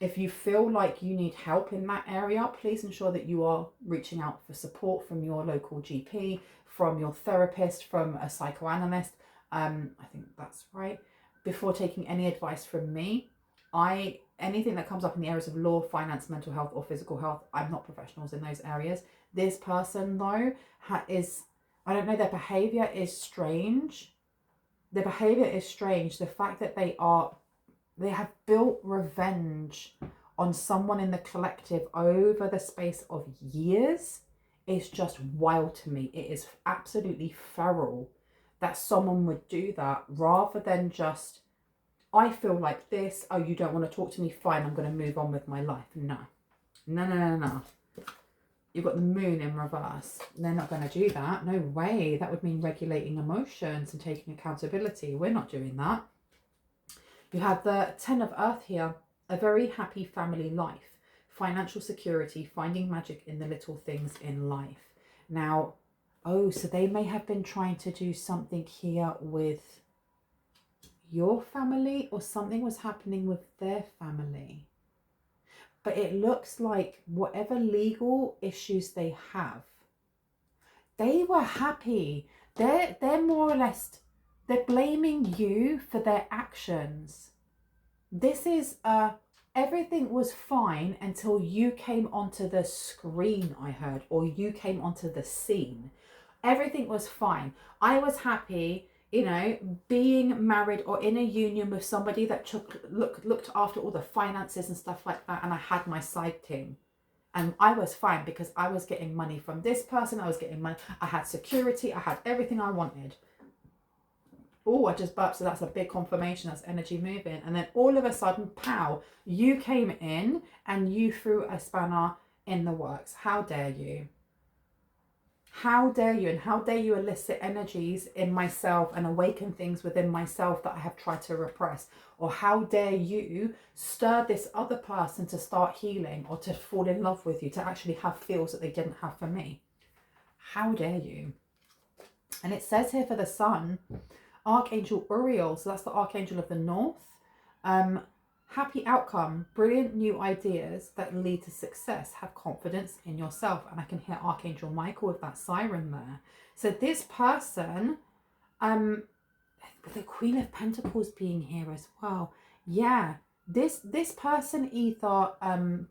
Speaker 1: If you feel like you need help in that area, please ensure that you are reaching out for support from your local GP, from your therapist, from a psychoanalyst. I think that's right. Before taking any advice from me, anything that comes up in the areas of law, finance, mental health, or physical health, I'm not professionals in those areas. This person, though, I don't know, their behavior is strange. The fact that they have built revenge on someone in the collective over the space of years is just wild to me. It is absolutely feral that someone would do that, rather than just, I feel like this, oh, you don't want to talk to me, fine, I'm going to move on with my life. No. You've got the moon in reverse. They're not going to do that. No way. That would mean regulating emotions and taking accountability. We're not doing that. You have the 10 of earth here, a very happy family life, financial security, finding magic in the little things in life. Now, oh, so they may have been trying to do something here with your family, or something was happening with their family. But it looks like whatever legal issues they have, they were happy. They're more or less, they're blaming you for their actions. This is everything was fine until you came onto the screen, I heard, or you came onto the scene. Everything was fine. I was happy. you know, being married or in a union with somebody that looked after all the finances and stuff like that, and I had my side team. And I was fine because I was getting money from this person. I was getting money. I had security. I had everything I wanted. Oh, I just burped. So that's a big confirmation. That's energy moving. And then all of a sudden, pow, you came in and you threw a spanner in the works. How dare you? How dare you? And how dare you elicit energies in myself and awaken things within myself that I have tried to repress? Or how dare you stir this other person to start healing or to fall in love with you, to actually have feels that they didn't have for me? How dare you? And it says here for the sun, Archangel Uriel, so that's the Archangel of the North. Happy outcome, brilliant new ideas that lead to success. Have confidence in yourself. And I can hear Archangel Michael with that siren there. So this person, the Queen of Pentacles being here as well. Yeah, this person either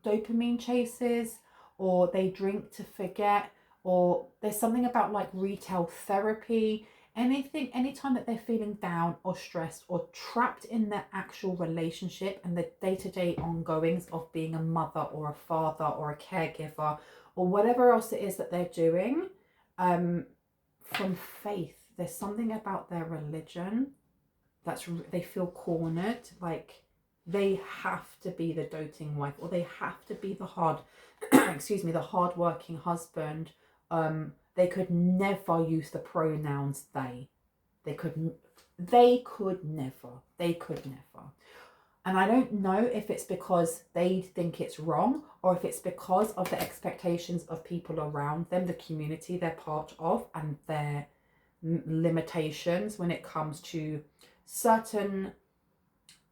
Speaker 1: dopamine chases, or they drink to forget, or there's something about like retail therapy. Anytime that they're feeling down or stressed or trapped in their actual relationship and the day-to-day ongoings of being a mother or a father or a caregiver or whatever else it is that they're doing, from faith, there's something about their religion they feel cornered, like they have to be the doting wife, or they have to be the the hard-working husband. They could never use the pronouns they. They could never. And I don't know if it's because they think it's wrong, or if it's because of the expectations of people around them, the community they're part of, and their limitations when it comes to certain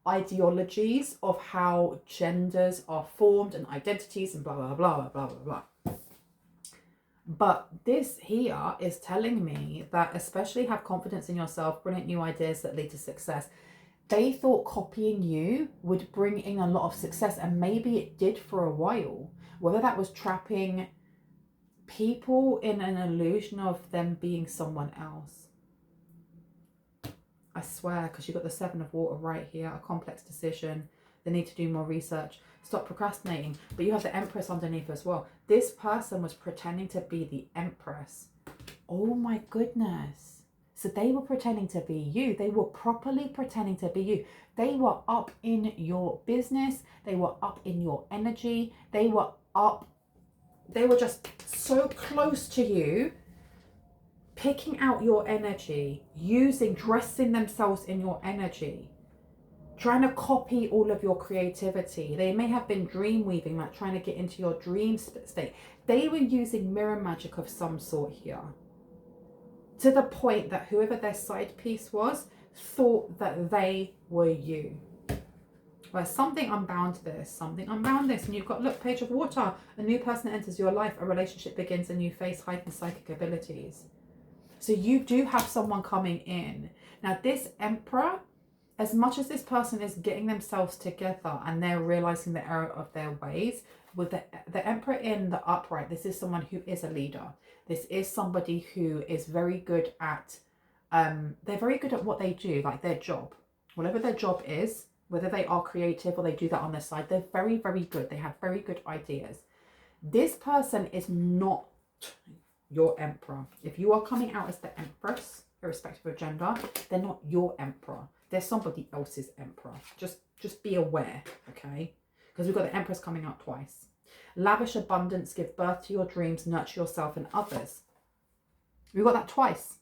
Speaker 1: ideologies of how genders are formed and identities and blah, blah, blah, blah, blah, blah. But this here is telling me that, especially have confidence in yourself, brilliant new ideas that lead to success. They thought copying you would bring in a lot of success, and maybe it did for a while. Whether that was trapping people in an illusion of them being someone else. I swear, because you've got the Seven of Water right here, a complex decision. They need to do more research. Stop procrastinating. But you have the Empress underneath as well. This person was pretending to be the Empress. Oh my goodness. So they were pretending to be you. They were properly pretending to be you. They were up in your business. They were up in your energy. They were just so close to you, picking out your energy, dressing themselves in your energy, trying to copy all of your creativity. They may have been dream weaving, like trying to get into your dream state. They were using mirror magic of some sort here, to the point that whoever their side piece was thought that they were you. Well, something unbound this, and you've got, look, Page of Water, a new person enters your life, a relationship begins, a new phase, heightened psychic abilities. So you do have someone coming in. Now this Emperor, as much as this person is getting themselves together and they're realizing the error of their ways, with the Emperor in the upright, this is someone who is a leader. This is somebody who is very good at, they're very good at what they do, like their job. Whatever their job is, whether they are creative or they do that on the side, they're very, very good. They have very good ideas. This person is not your Emperor. If you are coming out as the Empress, irrespective of gender, they're not your Emperor. They're somebody else's Emperor. Just be aware, okay? Because we've got the Empress coming out twice. Lavish abundance, give birth to your dreams, nurture yourself and others. We've got that twice.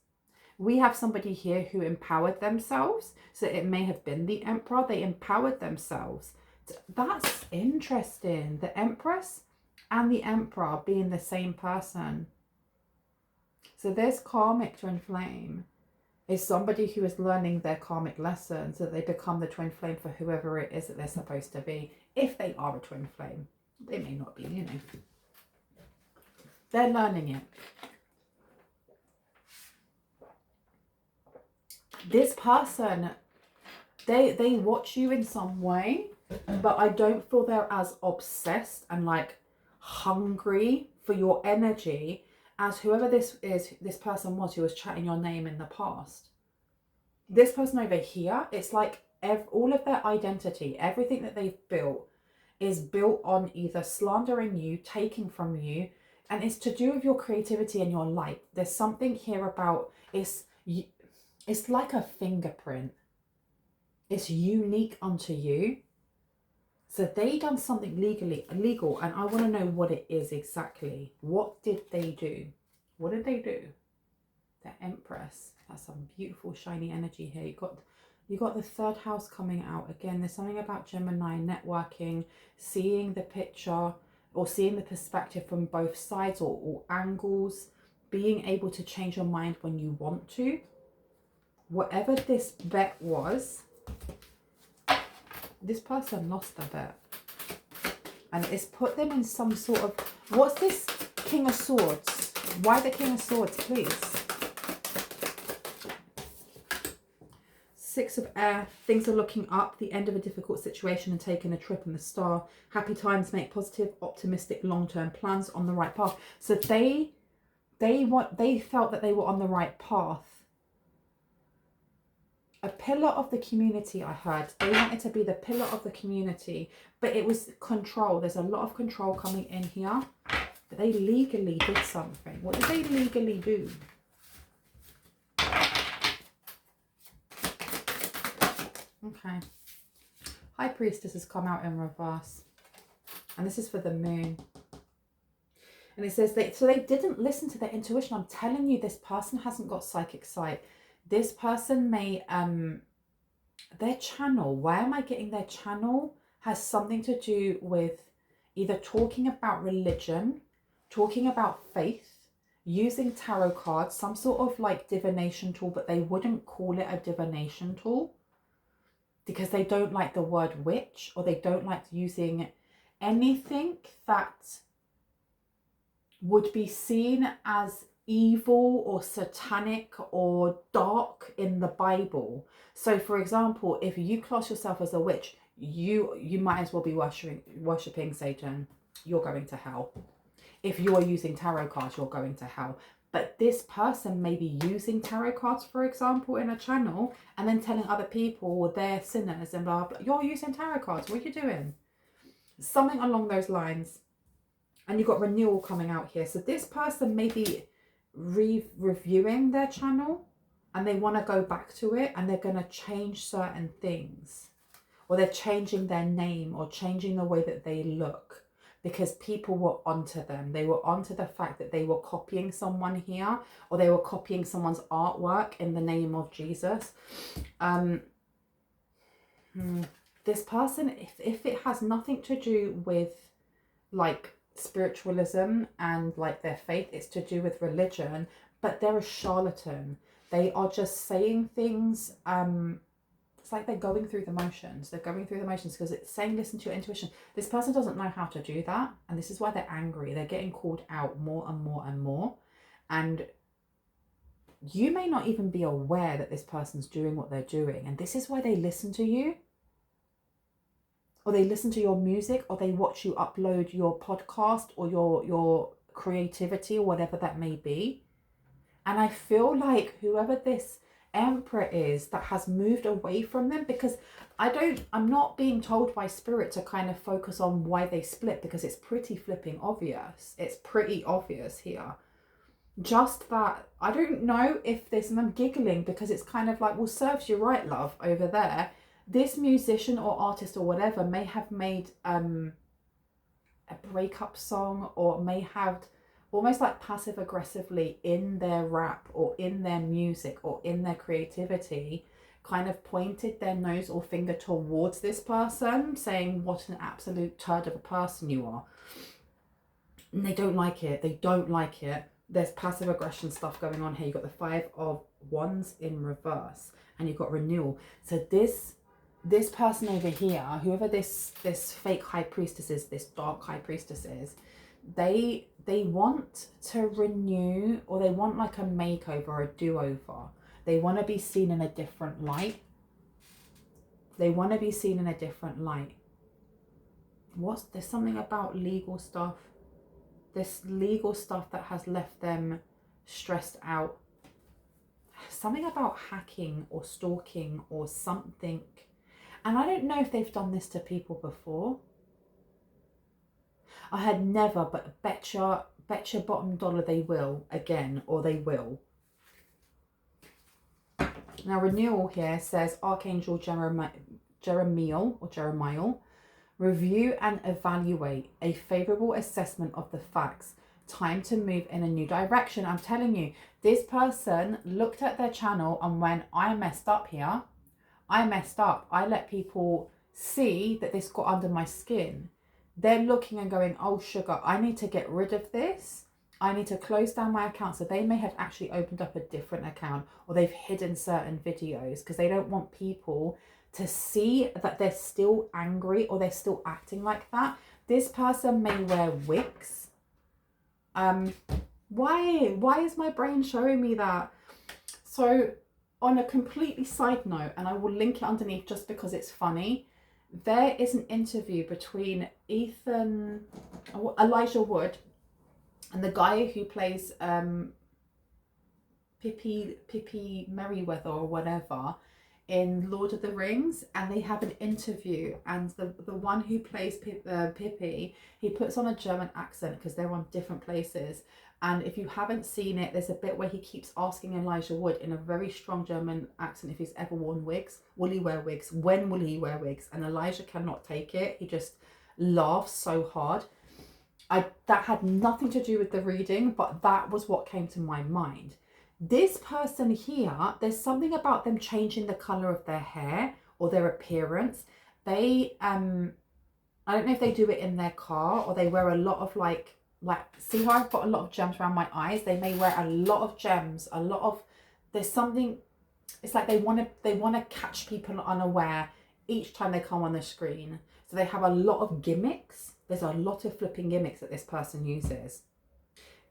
Speaker 1: We have somebody here who empowered themselves. So it may have been the Emperor. They empowered themselves. That's interesting. The Empress and the Emperor being the same person. So there's Karmic twin flame. Is somebody who is learning their karmic lessons so that they become the twin flame for whoever it is that they're supposed to be. If they are a twin flame. They may not be, you know. They're learning it. This person, they watch you in some way, but I don't feel they're as obsessed and like hungry for your energy as whoever this person was who was chatting your name in the past. This person over here, it's like all of their identity, everything that they've built is built on either slandering you, taking from you, and it's to do with your creativity and your light. There's something here about, it's like a fingerprint. It's unique unto you. So they done something illegal, and I want to know what it is exactly. What did they do? What did they do? The Empress. That's some beautiful shiny energy here. You got the third house coming out again. There's something about Gemini networking, seeing the picture or seeing the perspective from both sides or angles, being able to change your mind when you want to. Whatever this bet was, this person lost their bet. And it's put them in some sort of... What's this King of Swords? Why the King of Swords, please? Six of Air. Things are looking up. The end of a difficult situation and taking a trip in the Star. Happy times, make positive, optimistic, long-term plans, on the right path. So they felt that they were on the right path. A pillar of the community, I heard. They wanted to be the pillar of the community, but it was control. There's a lot of control coming in here. But they legally did something. What did they legally do? Okay. High Priestess has come out in reverse. And this is for the moon. And it says, so they didn't listen to their intuition. I'm telling you, this person hasn't got psychic sight. This person may, their channel, why am I getting their channel, has something to do with either talking about religion, talking about faith, using tarot cards, some sort of like divination tool, but they wouldn't call it a divination tool because they don't like the word witch, or they don't like using anything that would be seen as evil or satanic or dark in the Bible. So for example, if you class yourself as a witch, you might as well be worshipping Satan. You're going to hell. If you are using tarot cards, you're going to hell. But this person may be using tarot cards, for example, in a channel, and then telling other people they're sinners and blah blah. You're using tarot cards, what are you doing? Something along those lines. And you've got renewal coming out here. So this person may be reviewing their channel, and they want to go back to it, and they're going to change certain things, or they're changing their name or changing the way that they look because people were onto them. They were onto the fact that they were copying someone here, or they were copying someone's artwork in the name of Jesus. This person, if it has nothing to do with like spiritualism and like their faith, it's to do with religion, but they're a charlatan. They are just saying things, it's like they're going through the motions. They're going through the motions because it's saying listen to your intuition. This person doesn't know how to do that, and this is why they're angry. They're getting called out more and more and more, and you may not even be aware that this person's doing what they're doing, and this is why they listen to you, or they listen to your music, or they watch you upload your podcast or your creativity or whatever that may be. And I feel like whoever this Emperor is that has moved away from them, because I'm not being told by Spirit to kind of focus on why they split, because it's pretty flipping obvious. It's pretty obvious here. Just that, I don't know if this, and I'm giggling because it's kind of like, well, serves you right, love, over there. This musician or artist or whatever may have made a breakup song, or may have almost like passive aggressively in their rap or in their music or in their creativity kind of pointed their nose or finger towards this person, saying what an absolute turd of a person you are. And they don't like it. They don't like it. There's passive aggression stuff going on here. You've got the 5 of Wands in reverse, and you've got renewal. So this person over here, whoever this fake high priestess is, this dark high priestess is, they want to renew, or they want like a makeover, a do-over. They want to be seen in a different light. They want to be seen in a different light. There's something about legal stuff. This legal stuff that has left them stressed out, something about hacking or stalking or something. And I don't know if they've done this to people before. I had never, but bet your bottom dollar they will again, or they will. Now, renewal here says Archangel Jeremiel, review and evaluate a favorable assessment of the facts. Time to move in a new direction. I'm telling you, this person looked at their channel and went, I messed up here. I messed up. I let people see that this got under my skin. They're looking and going, oh, sugar, I need to get rid of this. I need to close down my account. So they may have actually opened up a different account, or they've hidden certain videos because they don't want people to see that they're still angry or they're still acting like that. This person may wear wigs. Why is my brain showing me that? So on a completely side note, and I will link it underneath just because it's funny, there is an interview between Elijah Wood and the guy who plays Pippi Merryweather or whatever in Lord of the Rings, and they have an interview, and the one who plays Pippi, he puts on a German accent because they're on different places. And if you haven't seen it, there's a bit where he keeps asking Elijah Wood in a very strong German accent if he's ever worn wigs. Will he wear wigs? When will he wear wigs? And Elijah cannot take it. He just laughs so hard. That had nothing to do with the reading, but that was what came to my mind. This person here, there's something about them changing the colour of their hair or their appearance. They, I don't know if they do it in their car, or they wear a lot of like, see how I've got a lot of gems around my eyes? They may wear a lot of gems, there's something, it's like they want to catch people unaware each time they come on the screen. So they have a lot of gimmicks. There's a lot of flipping gimmicks that this person uses.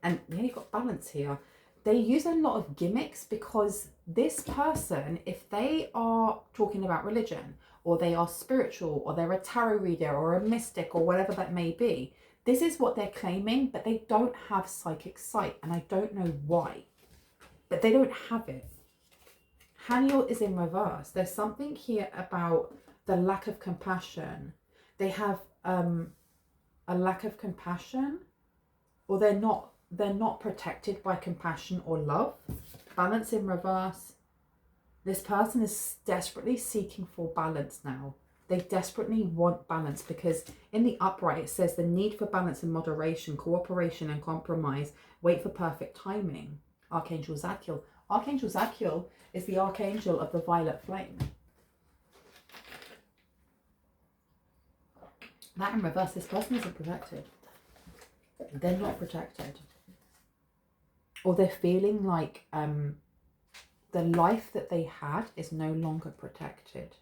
Speaker 1: And yeah, you've got balance here. They use a lot of gimmicks because this person, if they are talking about religion, or they are spiritual, or they're a tarot reader or a mystic or whatever that may be, this is what they're claiming, but they don't have psychic sight, and I don't know why, but they don't have it. Haniel is in reverse. There's something here about the lack of compassion. They have a lack of compassion, or they're not protected by compassion or love. Balance in reverse. This person is desperately seeking for balance now. They desperately want balance, because in the upright it says the need for balance and moderation, cooperation and compromise. Wait for perfect timing. Archangel Zadkiel. Archangel Zadkiel is the archangel of the violet flame. That in reverse, this person isn't protected. They're not protected. Or they're feeling like the life that they had is no longer protected.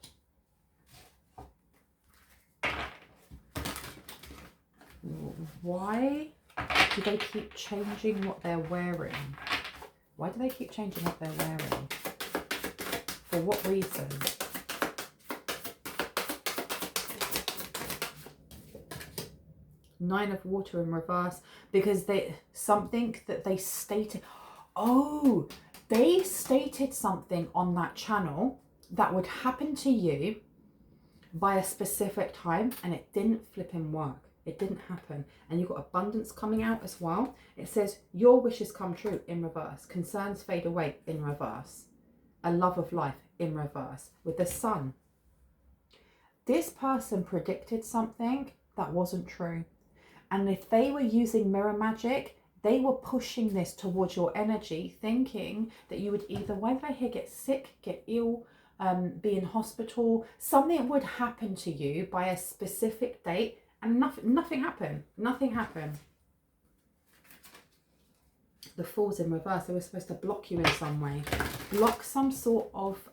Speaker 1: Why do they keep changing what they're wearing? Why do they keep changing what they're wearing? For what reason? Nine of Water in reverse, because something that they stated. Oh, they stated something on that channel that would happen to you by a specific time, and it didn't flipping work. It didn't happen. And you've got abundance coming out as well. It says your wishes come true in reverse. Concerns fade away in reverse. A love of life in reverse with the sun. This person predicted something that wasn't true. And if they were using mirror magic, they were pushing this towards your energy, thinking that you would either, why did I hear, get sick, get ill, be in hospital. Something would happen to you by a specific date, and nothing happened. Nothing happened. The Fool's in reverse. They were supposed to block you in some way. Block some sort of...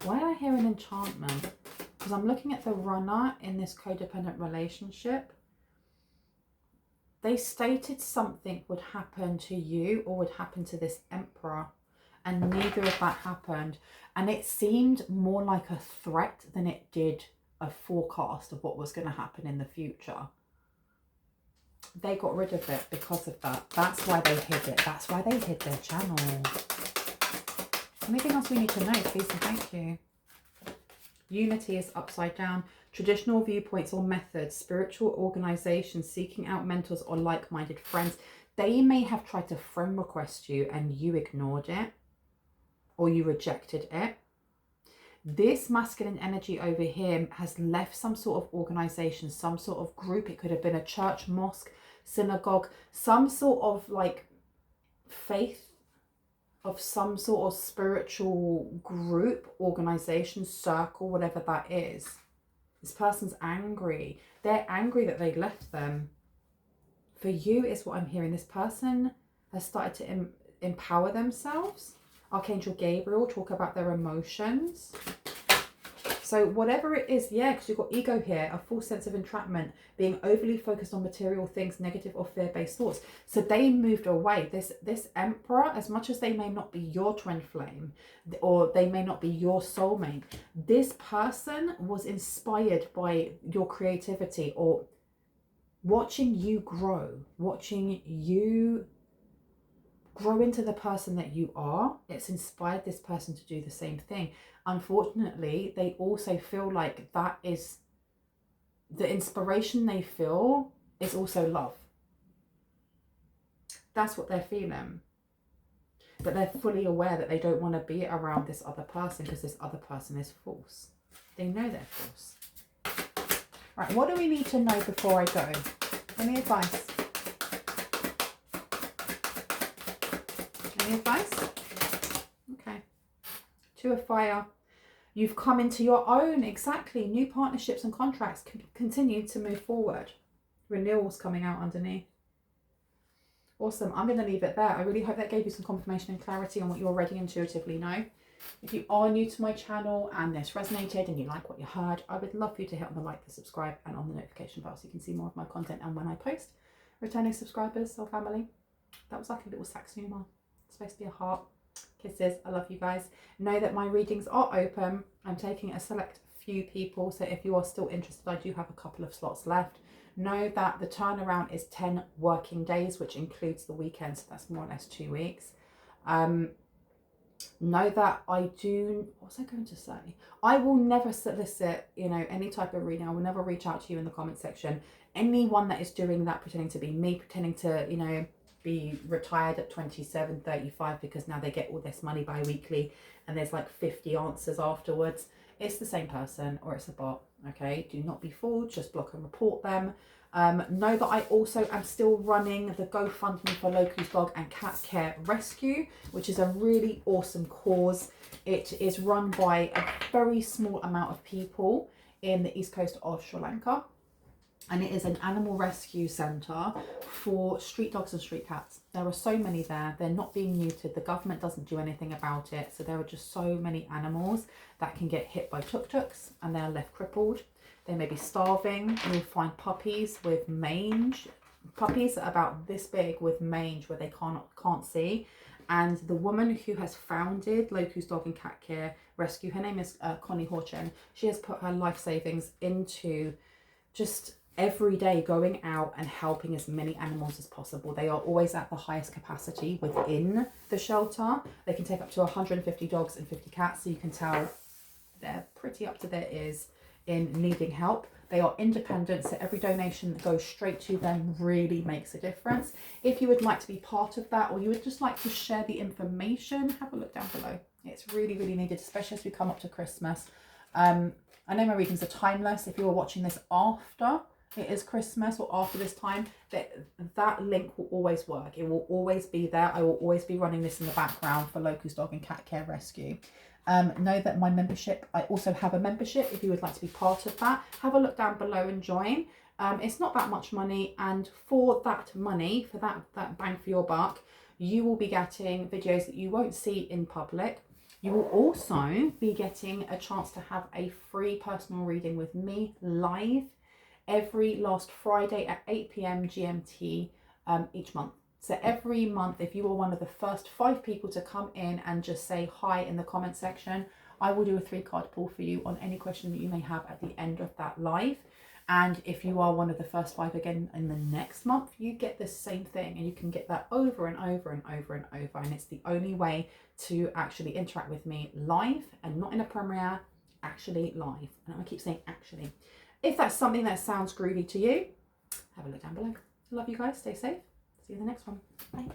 Speaker 1: why did I hear an enchantment? Because I'm looking at the runner in this codependent relationship. They stated something would happen to you or would happen to this emperor, and neither of that happened. And it seemed more like a threat than it did a forecast of what was going to happen in the future. They got rid of it because of that. That's why they hid it. That's why they hid their channel. Anything else we need to know, please and thank you. Unity is upside down. Traditional viewpoints or methods, spiritual organizations, seeking out mentors or like-minded friends. They may have tried to friend request you and you ignored it or you rejected it. This masculine energy over here has left some sort of organization, some sort of group. It could have been a church, mosque, synagogue, some sort of like faith of some sort of spiritual group, organization, circle, whatever that is. This person's angry. They're angry that they left them. For you is what I'm hearing. This person has started to empower themselves. Archangel Gabriel, talk about their emotions. So whatever it is, yeah, because you've got ego here, a false sense of entrapment, being overly focused on material things, negative or fear-based thoughts. So they moved away. This emperor, as much as they may not be your twin flame, or they may not be your soulmate, this person was inspired by your creativity or watching you grow, watching you grow into the person that you are. It's inspired this person to do the same thing. Unfortunately, they also feel like that is the inspiration they feel is also love. That's what they're feeling. But they're fully aware that they don't want to be around this other person because this other person is false. They know they're false. Right, what do we need to know before I go? Any advice? Any advice? Okay. Two of fire. You've come into your own, exactly. New partnerships and contracts continue to move forward. Renewals coming out underneath. Awesome. I'm going to leave it there. I really hope that gave you some confirmation and clarity on what you already intuitively know. If you are new to my channel and this resonated and you like what you heard, I would love for you to hit on the like, the subscribe and on the notification bell so you can see more of my content and when I post. Returning subscribers, soul family. That was like a little Saxuma. It's supposed to be a heart. Kisses. I love you guys. Know that my readings are open. I'm taking a select few people. So if you are still interested, I do have a couple of slots left. Know that the turnaround is 10 working days, which includes the weekend. So that's more or less 2 weeks. Know that I do, what was I going to say? I will never solicit, any type of reading. I will never reach out to you in the comment section. Anyone that is doing that, pretending to be me, pretending to, be retired at 27, 35 because now they get all this money bi-weekly and there's like 50 answers afterwards. It's the same person or it's a bot, okay? Do not be fooled, just block and report them. Know that I also am still running the GoFundMe for Loku's Dog and Cat Care Rescue, which is a really awesome cause. It is run by a very small amount of people in the east coast of Sri Lanka. And it is an animal rescue centre for street dogs and street cats. There are so many there. They're not being neutered. The government doesn't do anything about it. So there are just so many animals that can get hit by tuk-tuks and they're left crippled. They may be starving. You'll find puppies with mange. Puppies are about this big with mange where they can't see. And the woman who has founded Loku's Dog and Cat Care Rescue, her name is Connie Horchen. She has put her life savings into just every day going out and helping as many animals as possible. They are always at the highest capacity within the shelter. They can take up to 150 dogs and 50 cats, so you can tell they're pretty up to their ears in needing help. They are independent, so every donation that goes straight to them really makes a difference. If you would like to be part of that, or you would just like to share the information, have a look down below. It's really, really needed, especially as we come up to Christmas. I know my readings are timeless. If you're watching this after it is Christmas or after this time, that link will always work. It will always be there. I will always be running this in the background for Loku's Dog and Cat Care Rescue. Know that my membership, I also have a membership. If you would like to be part of that, have a look down below and join. It's not that much money, and for that money, for that bang for your buck, you will be getting videos that you won't see in public. You will also be getting a chance to have a free personal reading with me live every last Friday at 8 p.m. GMT each month. So every month, if you are one of the first 5 people to come in and just say hi in the comment section, I will do a 3-card pull for you on any question that you may have at the end of that live. And if you are one of the first 5 again in the next month, you get the same thing, and you can get that over and over and over and over. And it's the only way to actually interact with me live and not in a premiere, actually live. And I keep saying actually. If that's something that sounds groovy to you, have a look down below. Love you guys. Stay safe. See you in the next one. Bye.